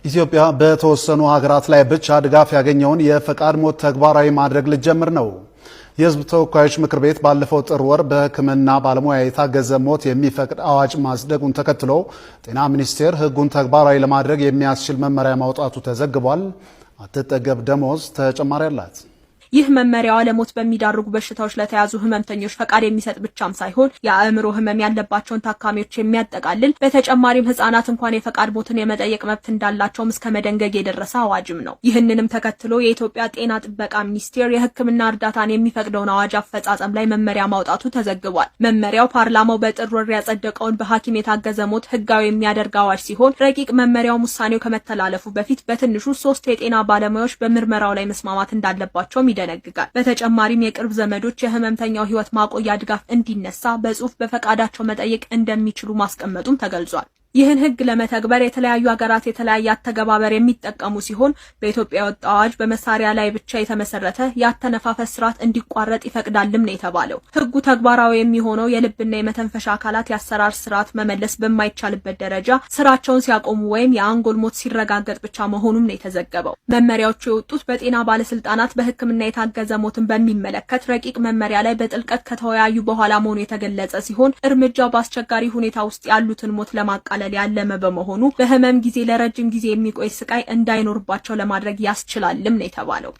ኢትዮጵያ በተወሰኑ ሀገራት ላይ ብቻ ድጋፍ ያገኘውን የፈቃድ ሞት ተግባራዊ ማድረግ ልጀምር ነው። የሕዝብ ተወካዮች ምክር ቤት ባለፈው ጥር ወር በሕክምና ባለሙያ የታገዘ ሞት የሚፈቅድ አዋጅ ማጽደቁን ተከትሎ ጤና ሚኒስቴር ሕጉን ተግባራዊ ለማድረግ የሚያስችል መመሪያ ማውጣቱ ተዘግቧል። አትጠገብ ደሞዝ ተጨማሪ አላት። ይህ መመሪያው ለሞት በሚዳርጉ በሽታዎች ለተያዙ ህመምተኞች ፈቃድ የሚሰጥ ብቻም ሳይሆን የአእምሮ ህመም ያለባቸውን ታካሚዎች የሚያጠቃልል በተጨማሪም ህፃናት እንኳን የፈቃድ ሞትን የመጠየቅ መብት እንዳላቸውም እስከ መደንገግ የደረሰ አዋጅም ነው። ይህንንም ተከትሎ የኢትዮጵያ ጤና ጥበቃ ሚኒስቴር የህክምና እርዳታን የሚፈቅደውን አዋጅ አፈጻጸም ላይ መመሪያ ማውጣቱ ተዘግቧል። መመሪያው ፓርላማው በጥር ወር ያጸደቀውን በሐኪም የታገዘ ሞት ህጋዊ የሚያደርግ አዋጅ ሲሆን ረቂቅ መመሪያው ውሳኔው ከመተላለፉ በፊት በትንሹ 3 የጤና ባለሙያዎች በምርመራው ላይ መስማማት እንዳለባቸው ይደነግጋል። በተጨማሪም የቅርብ ዘመዶች የህመምተኛው ህይወት ማቆያ ድጋፍ እንዲነሳ በጽሁፍ በፈቃዳቸው መጠየቅ እንደሚችሉ ማስቀመጡም ተገልጿል። ይህን ህግ ለመተግበር የተለያዩ ሀገራት የተለያየ አተገባበር የሚጠቀሙ ሲሆን በኢትዮጵያ የወጣው አዋጅ በመሳሪያ ላይ ብቻ የተመሰረተ የአተነፋፈስ ስርዓት እንዲቋረጥ ይፈቅዳልም ነው የተባለው። ህጉ ተግባራዊ የሚሆነው የልብና የመተንፈሻ አካላት የአሰራር ስርዓት መመለስ በማይቻልበት ደረጃ ስራቸውን ሲያቆሙ ወይም የአንጎል ሞት ሲረጋገጥ ብቻ መሆኑም ነው የተዘገበው። መመሪያዎቹ የወጡት በጤና ባለስልጣናት በህክምና የታገዘ ሞትን በሚመለከት ረቂቅ መመሪያ ላይ በጥልቀት ከተወያዩ በኋላ መሆኑ የተገለጸ ሲሆን እርምጃው በአስቸጋሪ ሁኔታ ውስጥ ያሉትን ሞት ለማቃለል ያለመ በመሆኑ በህመም ጊዜ ለረጅም ጊዜ የሚቆይ ስቃይ እንዳይኖርባቸው ለማድረግ ያስችላልም ነው የተባለው።